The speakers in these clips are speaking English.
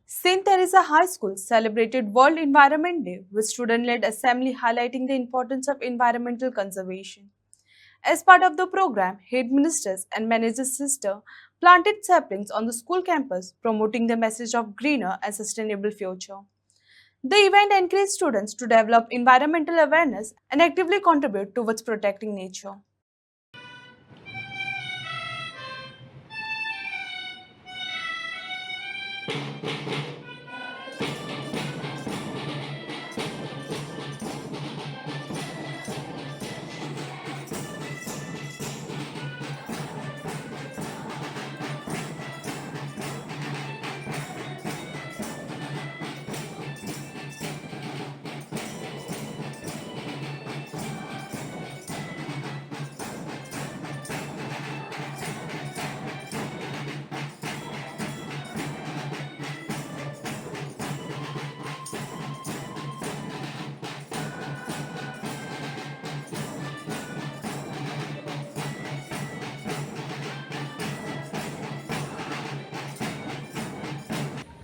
St. Theresa High School celebrated World Environment Day with student-led assembly highlighting the importance of environmental conservation. As part of the program, Headmistress and Manager's sister planted saplings on the school campus, promoting the message of greener and sustainable future. The event encouraged students to develop environmental awareness and actively contribute towards protecting nature.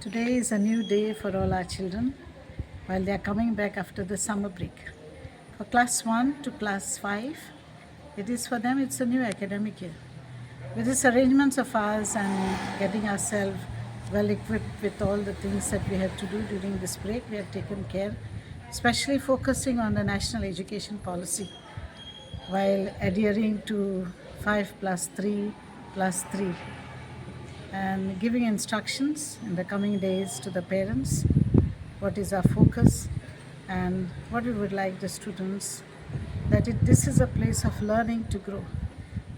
Today is a new day for all our children while they are coming back after the summer break. For class 1 to class 5, it's a new academic year. With these arrangements of ours and getting ourselves well equipped with all the things that we have to do during this break, we have taken care, especially focusing on the national education policy while adhering to 5 plus 3 plus 3 and giving instructions in the coming days to the parents what is our focus and what we would like the students this is a place of learning to grow.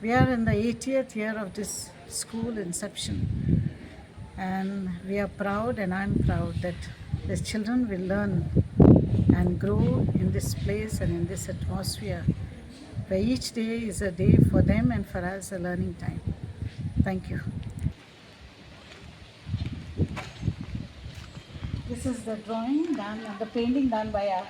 We are in the 80th year of this school inception, and we are proud, and I'm proud that the children will learn and grow in this place and in this atmosphere where each day is a day for them and for us a learning time. Thank you. This is the drawing done and the painting done by our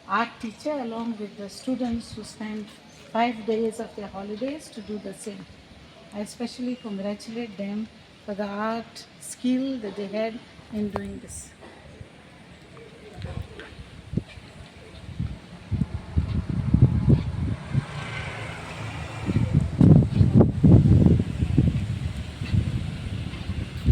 art teacher along with the students who spent 5 days of their holidays to do the same. I especially congratulate them for the art skill that they had in doing this.